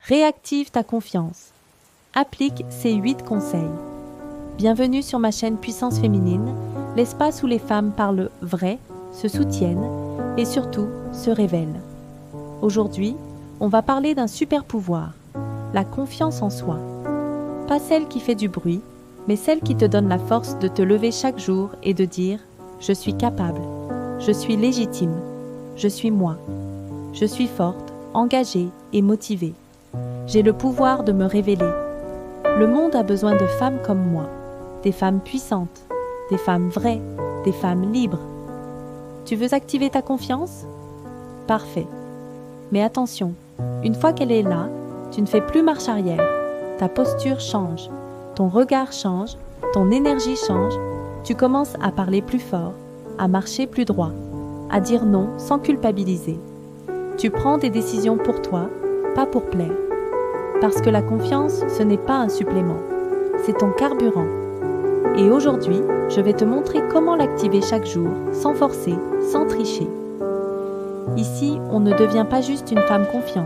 Réactive ta confiance. Applique ces 8 conseils. Bienvenue sur ma chaîne Puissance Féminine, l'espace où les femmes parlent vrai, se soutiennent et surtout se révèlent. Aujourd'hui, on va parler d'un super pouvoir, la confiance en soi. Pas celle qui fait du bruit, mais celle qui te donne la force de te lever chaque jour et de dire « Je suis capable, je suis légitime, je suis moi, je suis forte, engagée et motivée. J'ai le pouvoir de me révéler. Le monde a besoin de femmes comme moi, des femmes puissantes, des femmes vraies, des femmes libres. Tu veux activer ta confiance ? Parfait. Mais attention, une fois qu'elle est là, tu ne fais plus marche arrière. Ta posture change, ton regard change, ton énergie change. Tu commences à parler plus fort, à marcher plus droit, à dire non sans culpabiliser. Tu prends des décisions pour toi, pas pour plaire. Parce que la confiance, ce n'est pas un supplément, c'est ton carburant. Et aujourd'hui, je vais te montrer comment l'activer chaque jour, sans forcer, sans tricher. Ici, on ne devient pas juste une femme confiante,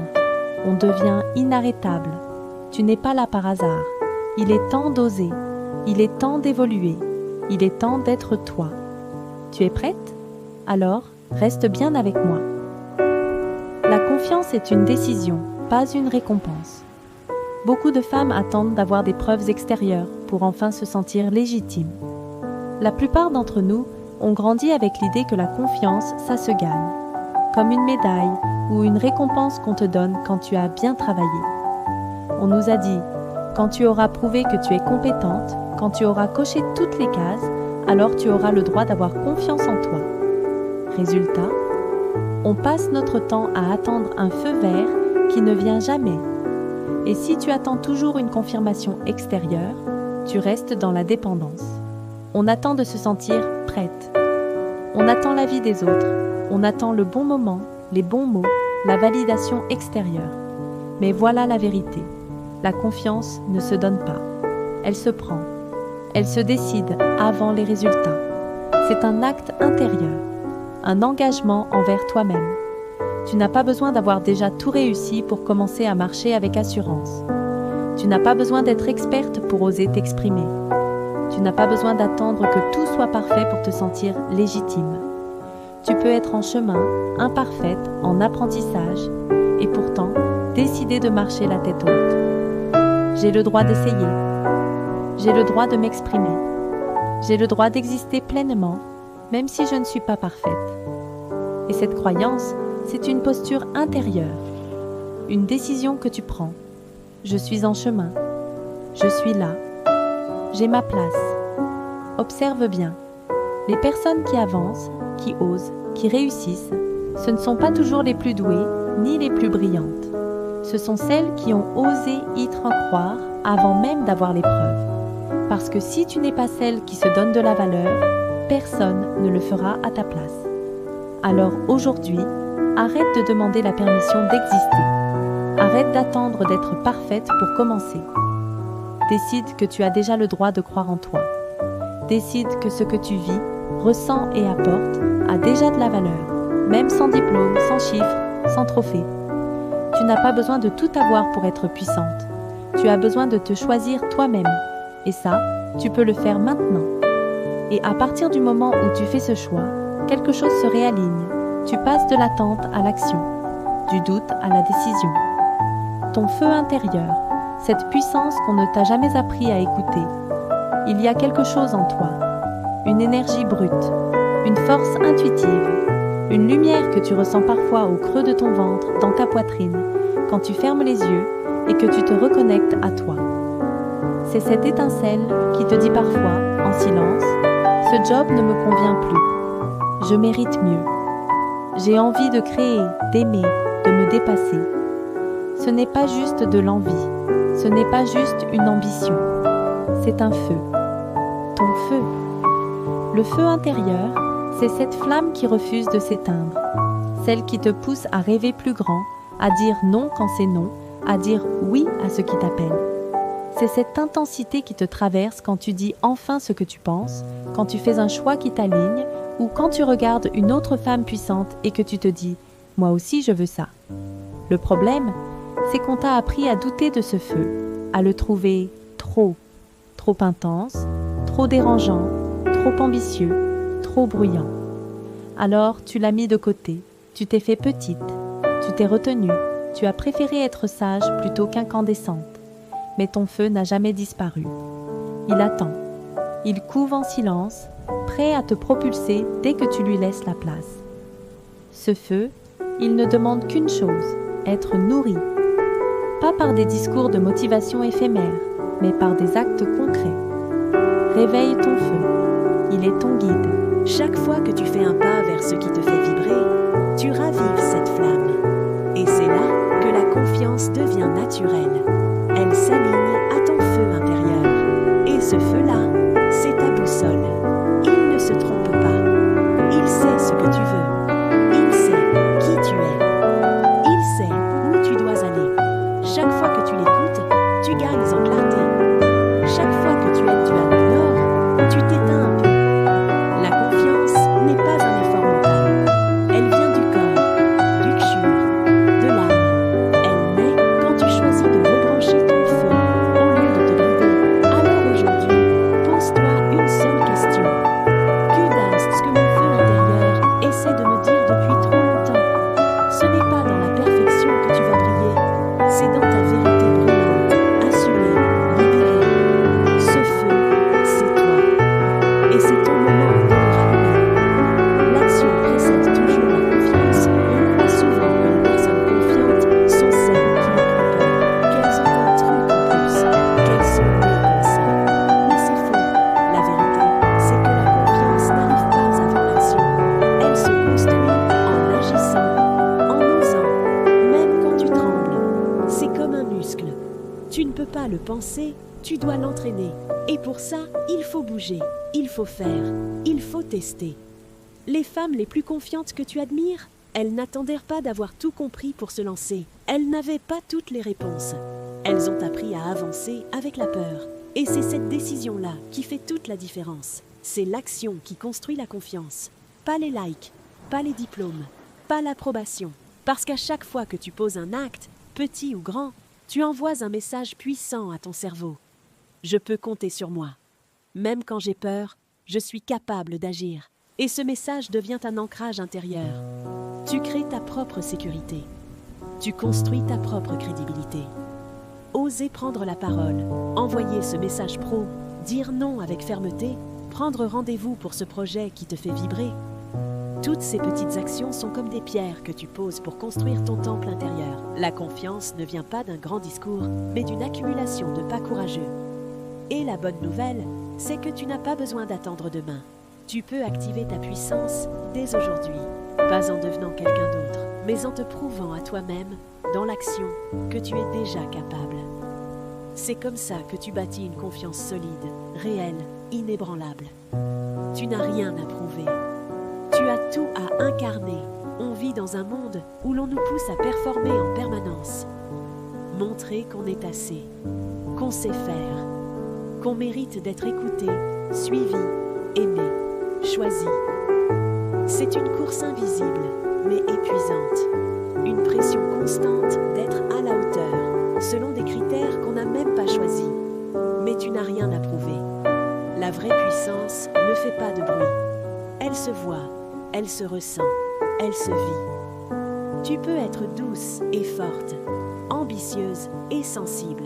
on devient inarrêtable. Tu n'es pas là par hasard. Il est temps d'oser, il est temps d'évoluer, il est temps d'être toi. Tu es prête ? Alors, reste bien avec moi. La confiance est une décision, pas une récompense. Beaucoup de femmes attendent d'avoir des preuves extérieures pour enfin se sentir légitimes. La plupart d'entre nous ont grandi avec l'idée que la confiance, ça se gagne, comme une médaille ou une récompense qu'on te donne quand tu as bien travaillé. On nous a dit, quand tu auras prouvé que tu es compétente, quand tu auras coché toutes les cases, alors tu auras le droit d'avoir confiance en toi. Résultat, on passe notre temps à attendre un feu vert qui ne vient jamais. Et si tu attends toujours une confirmation extérieure, tu restes dans la dépendance. On attend de se sentir prête. On attend l'avis des autres. On attend le bon moment, les bons mots, la validation extérieure. Mais voilà la vérité. La confiance ne se donne pas. Elle se prend. Elle se décide avant les résultats. C'est un acte intérieur, un engagement envers toi-même. Tu n'as pas besoin d'avoir déjà tout réussi pour commencer à marcher avec assurance. Tu n'as pas besoin d'être experte pour oser t'exprimer. Tu n'as pas besoin d'attendre que tout soit parfait pour te sentir légitime. Tu peux être en chemin, imparfaite, en apprentissage, et pourtant décider de marcher la tête haute. J'ai le droit d'essayer. J'ai le droit de m'exprimer. J'ai le droit d'exister pleinement, même si je ne suis pas parfaite. Et cette croyance, c'est une posture intérieure, une décision que tu prends. Je suis en chemin, je suis là, j'ai ma place. Observe bien, les personnes qui avancent, qui osent, qui réussissent, ce ne sont pas toujours les plus douées ni les plus brillantes. Ce sont celles qui ont osé y croire avant même d'avoir les preuves. Parce que si tu n'es pas celle qui se donne de la valeur, personne ne le fera à ta place. Alors aujourd'hui, arrête de demander la permission d'exister. Arrête d'attendre d'être parfaite pour commencer. Décide que tu as déjà le droit de croire en toi. Décide que ce que tu vis, ressens et apportes a déjà de la valeur, même sans diplôme, sans chiffres, sans trophée. Tu n'as pas besoin de tout avoir pour être puissante. Tu as besoin de te choisir toi-même. Et ça, tu peux le faire maintenant. Et à partir du moment où tu fais ce choix, quelque chose se réaligne. Tu passes de l'attente à l'action, du doute à la décision. Ton feu intérieur, cette puissance qu'on ne t'a jamais appris à écouter. Il y a quelque chose en toi, une énergie brute, une force intuitive, une lumière que tu ressens parfois au creux de ton ventre, dans ta poitrine, quand tu fermes les yeux et que tu te reconnectes à toi. C'est cette étincelle qui te dit parfois, en silence, « Ce job ne me convient plus. Je mérite mieux. J'ai envie de créer, d'aimer, de me dépasser. » Ce n'est pas juste de l'envie, ce n'est pas juste une ambition. C'est un feu. Ton feu. Le feu intérieur, c'est cette flamme qui refuse de s'éteindre. Celle qui te pousse à rêver plus grand, à dire non quand c'est non, à dire oui à ce qui t'appelle. C'est cette intensité qui te traverse quand tu dis enfin ce que tu penses, quand tu fais un choix qui t'aligne, ou quand tu regardes une autre femme puissante et que tu te dis « moi aussi je veux ça ». Le problème, c'est qu'on t'a appris à douter de ce feu, à le trouver trop intense, trop dérangeant, trop ambitieux, trop bruyant. Alors tu l'as mis de côté, tu t'es fait petite, tu t'es retenue, tu as préféré être sage plutôt qu'incandescente. Mais ton feu n'a jamais disparu. Il attend, il couve en silence, prêt à te propulser dès que tu lui laisses la place. Ce feu, il ne demande qu'une chose, être nourri. Pas par des discours de motivation éphémères, mais par des actes concrets. Réveille ton feu, il est ton guide. Chaque fois que tu fais un pas vers ce qui te fait vibrer, tu ravives cette flamme. Et c'est là que la confiance devient naturelle. Elle s'aligne à ton feu intérieur. Et ce feu-là, c'est ta boussole. Il ne se trompe pas. Il sait ce que tu veux. Il sait qui tu es. Il sait où tu dois aller. Chaque fois que tu l'écoutes, tu gagnes en clarté. Chaque fois que tu as le nord, tu t'éteins un peu. La confiance n'est pas un effort mental. Elle vient du corps, du kshur, de l'âme. Elle naît quand tu choisis de rebrancher ton feu au lieu de te brider. Alors aujourd'hui, pose-toi une seule question. Que mon feu intérieur essaie de me dire depuis trop longtemps. Ce n'est pas dans la perfection que tu vas briller, c'est dans ta vérité brûlante, assumée, libérée. Ce feu, c'est toi. Et c'est ton moment de le rallumer. L'action précède toujours la confiance. On croit souvent que les personnes confiantes sont celles qui n'ont plus peur, qu'elles ont un truc en plus, qu'elles sont nées comme ça. Mais c'est faux. La vérité, c'est que la confiance n'arrive pas avant l'action. Elle se construit en agissant, en osant, même quand tu trembles. C'est comme un muscle. Tu ne peux pas le penser, tu dois l'entraîner. Et pour ça, il faut bouger, il faut faire, il faut tester. Les femmes les plus confiantes que tu admires, elles n'attendirent pas d'avoir tout compris pour se lancer. Elles n'avaient pas toutes les réponses. Elles ont appris à avancer avec la peur. Et c'est cette décision-là qui fait toute la différence. C'est l'action qui construit la confiance. Pas les likes, pas les diplômes, pas l'approbation. Parce qu'à chaque fois que tu poses un acte, petit ou grand, tu envoies un message puissant à ton cerveau. Je peux compter sur moi. Même quand j'ai peur, je suis capable d'agir. Et ce message devient un ancrage intérieur. Tu crées ta propre sécurité. Tu construis ta propre crédibilité. Oser prendre la parole, envoyer ce message pro, dire non avec fermeté, prendre rendez-vous pour ce projet qui te fait vibrer. Toutes ces petites actions sont comme des pierres que tu poses pour construire ton temple intérieur. La confiance ne vient pas d'un grand discours, mais d'une accumulation de pas courageux. Et la bonne nouvelle, c'est que tu n'as pas besoin d'attendre demain. Tu peux activer ta puissance dès aujourd'hui, pas en devenant quelqu'un d'autre, mais en te prouvant à toi-même, dans l'action, que tu es déjà capable. C'est comme ça que tu bâtis une confiance solide, réelle, inébranlable. Tu n'as rien à prouver. Tu as tout à incarner. On vit dans un monde où l'on nous pousse à performer en permanence. Montrer qu'on est assez, qu'on sait faire, qu'on mérite d'être écouté, suivi, aimé, choisi. C'est une course invisible, mais épuisante. Une pression constante d'être à la hauteur, selon des critères qu'on n'a même pas choisis. Mais tu n'as rien à prouver. La vraie puissance ne fait pas de bruit. Elle se voit, elle se ressent, elle se vit. Tu peux être douce et forte, ambitieuse et sensible.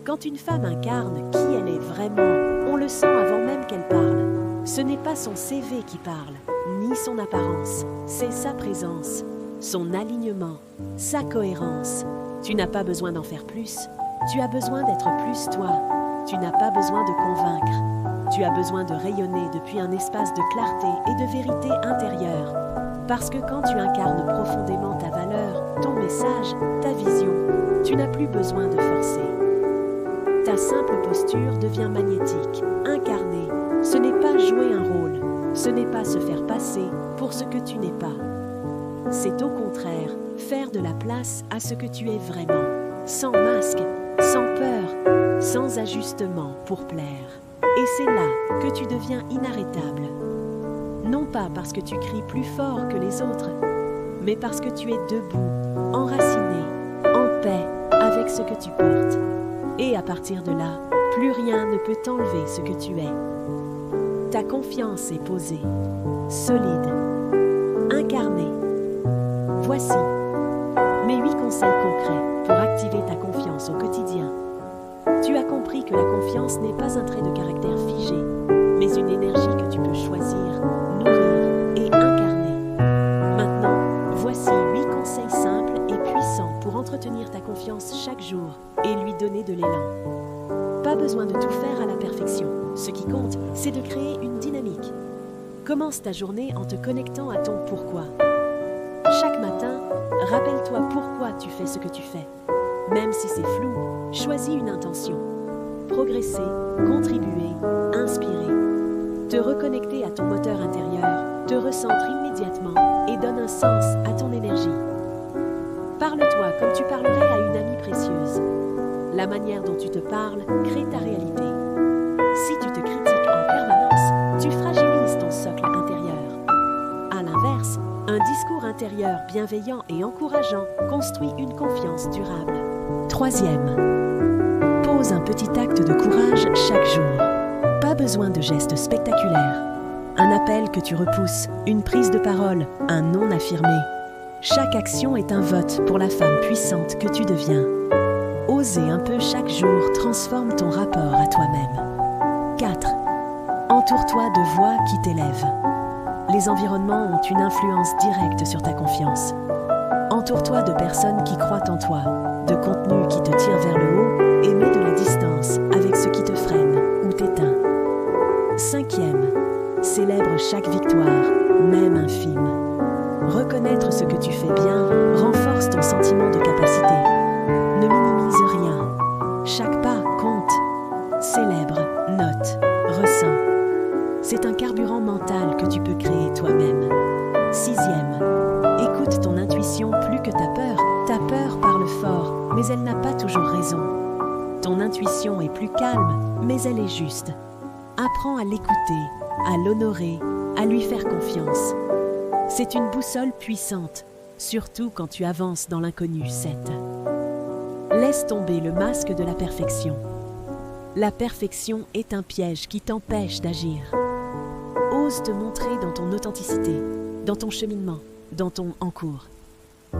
Quand une femme incarne qui elle est vraiment, on le sent avant même qu'elle parle. Ce n'est pas son CV qui parle, ni son apparence, c'est sa présence, son alignement, sa cohérence. Tu n'as pas besoin d'en faire plus, tu as besoin d'être plus toi. Tu n'as pas besoin de convaincre, tu as besoin de rayonner depuis un espace de clarté et de vérité intérieure. Parce que quand tu incarnes profondément ta valeur, ton message, ta vision, tu n'as plus besoin de forcer. Ta simple posture devient magnétique, incarnée. Ce n'est pas jouer un rôle, ce n'est pas se faire passer pour ce que tu n'es pas. C'est au contraire faire de la place à ce que tu es vraiment, sans masque, sans peur, sans ajustement pour plaire. Et c'est là que tu deviens inarrêtable. Non pas parce que tu cries plus fort que les autres, mais parce que tu es debout, enraciné, en paix, avec ce que tu portes. Et à partir de là, plus rien ne peut t'enlever ce que tu es. Ta confiance est posée, solide, incarnée. Voici mes 8 conseils concrets pour activer ta confiance au quotidien. Tu as compris que la confiance n'est pas un trait de caractère figé, mais une énergie que tu peux choisir, nourrir et incarner. Maintenant, voici 8 conseils simples et puissants pour entretenir ta confiance chaque jour et lui donner de l'élan. Pas besoin de tout faire à la perfection. Ce qui compte, c'est de créer une dynamique. Commence ta journée en te connectant à ton pourquoi. Chaque matin, rappelle-toi pourquoi tu fais ce que tu fais. Même si c'est flou, choisis une intention. Progresser, contribuer, inspirer. Te reconnecter à ton moteur intérieur te recentre immédiatement et donne un sens à ton énergie. Parle-toi comme tu parlerais à une amie précieuse. La manière dont tu te parles crée ta réalité. Si tu te critiques en permanence, tu fragilises ton socle intérieur. À l'inverse, un discours intérieur bienveillant et encourageant construit une confiance durable. Troisième, pose un petit acte de courage chaque jour. Pas besoin de gestes spectaculaires. Un appel que tu repousses, une prise de parole, un non affirmé. Chaque action est un vote pour la femme puissante que tu deviens. Oser un peu chaque jour transforme ton rapport à toi-même. 4. Entoure-toi de voix qui t'élèvent. Les environnements ont une influence directe sur ta confiance. Entoure-toi de personnes qui croient en toi, de contenus qui te tirent vers le haut et mets de la distance avec ce qui te freine ou t'éteint. 5e, célèbre chaque victoire, même infime. Reconnaître ce que tu fais bien renforce ton sentiment de capacité. Ne minimise rien. Chaque pas compte. Célèbre, note, ressens. C'est un carburant mental que tu peux créer toi-même. 6e, écoute ton intuition plus que ta peur. Ta peur parle fort, mais elle n'a pas toujours raison. Ton intuition est plus calme, mais elle est juste. Apprends à l'écouter, à l'honorer, à lui faire confiance. C'est une boussole puissante, surtout quand tu avances dans l'inconnu. 7. Laisse tomber le masque de la perfection. La perfection est un piège qui t'empêche d'agir. Ose te montrer dans ton authenticité, dans ton cheminement, dans ton en cours.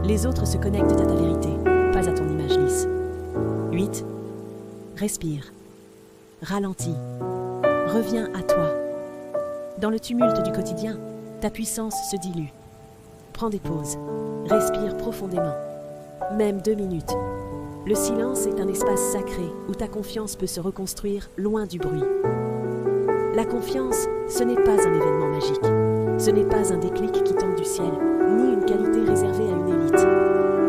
Les autres se connectent à ta vérité, pas à ton image lisse. 8. Respire. Ralentis. Reviens à toi. Dans le tumulte du quotidien, ta puissance se dilue. Prends des pauses. Respire profondément. Même 2 minutes. Le silence est un espace sacré où ta confiance peut se reconstruire loin du bruit. La confiance, ce n'est pas un événement magique. Ce n'est pas un déclic qui tombe du ciel, ni une qualité réservée à une élite.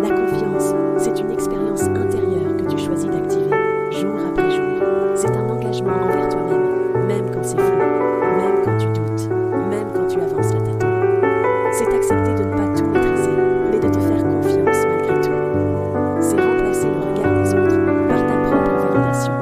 La confiance, c'est une expérience intérieure que tu choisis d'activer, jour après jour. C'est un engagement envers toi-même, même quand c'est flou, même quand tu doutes, même quand tu avances la tâton. C'est accepter de ne pas tout maîtriser, mais de te faire confiance malgré tout. C'est remplacer le regard des autres par ta propre validation.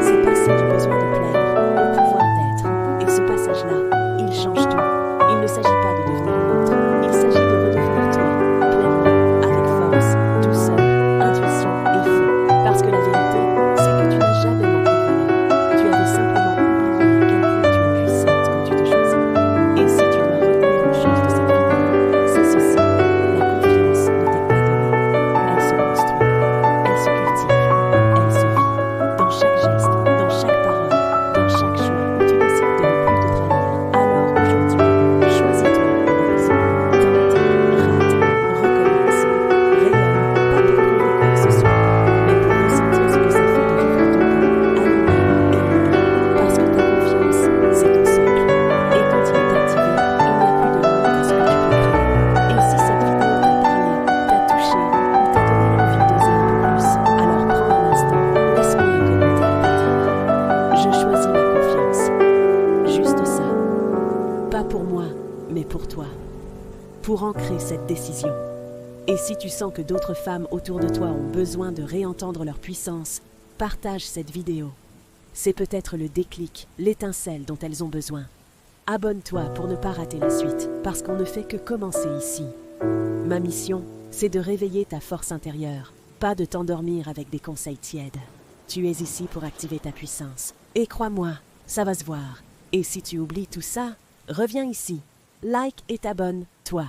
C'est passer du besoin de plaire au pouvoir d'être. Et ce passage-là, il change tout. Il ne s'agit pas de devenir une autre, il s'agit de redevenir toi, pleinement, avec force, douceur, intuition et feu. Parce que la vérité, c'est que tu n'as jamais manqué de valeur. Tu avais simplement oublié à quel point tu es puissante quand tu te choisis. Et si tu dois retenir une chose de cette vidéo, c'est ceci. La confiance ne t'est pas donnée. Elle se construit, elle se cultive, elle se vit. Dans chaque geste, dans chaque parole, dans chaque choix où tu décides de ne plus te trahir. Alors aujourd'hui, choisis-toi en raison. Tente, rate, recommence, rayonne, pas pour prouver quoi que ce soit, mais pour ressentir ce que ça fait de vivre ton corps, aligné et libre. Parce que ta confiance, c'est ton socle. Et quand il est activé, il n'y a plus de limite à ce que tu peux créer. Et si cette vidéo t'a parlé, t'a touché ou t'a donné l'envie d'oser un peu plus, alors prends un instant, laisse-moi un commentaire pour dire « Je choisis ma confiance ». Juste ça. Pas pour moi, mais pour toi. Pour ancrer cette décision. Et si tu sens que d'autres femmes autour de toi ont besoin de réentendre leur puissance, partage cette vidéo. C'est peut-être le déclic, l'étincelle dont elles ont besoin. Abonne-toi pour ne pas rater la suite, parce qu'on ne fait que commencer ici. Ma mission, c'est de réveiller ta force intérieure, pas de t'endormir avec des conseils tièdes. Tu es ici pour activer ta puissance. Et crois-moi, ça va se voir. Et si tu oublies tout ça, reviens ici. Like et t'abonne, toi.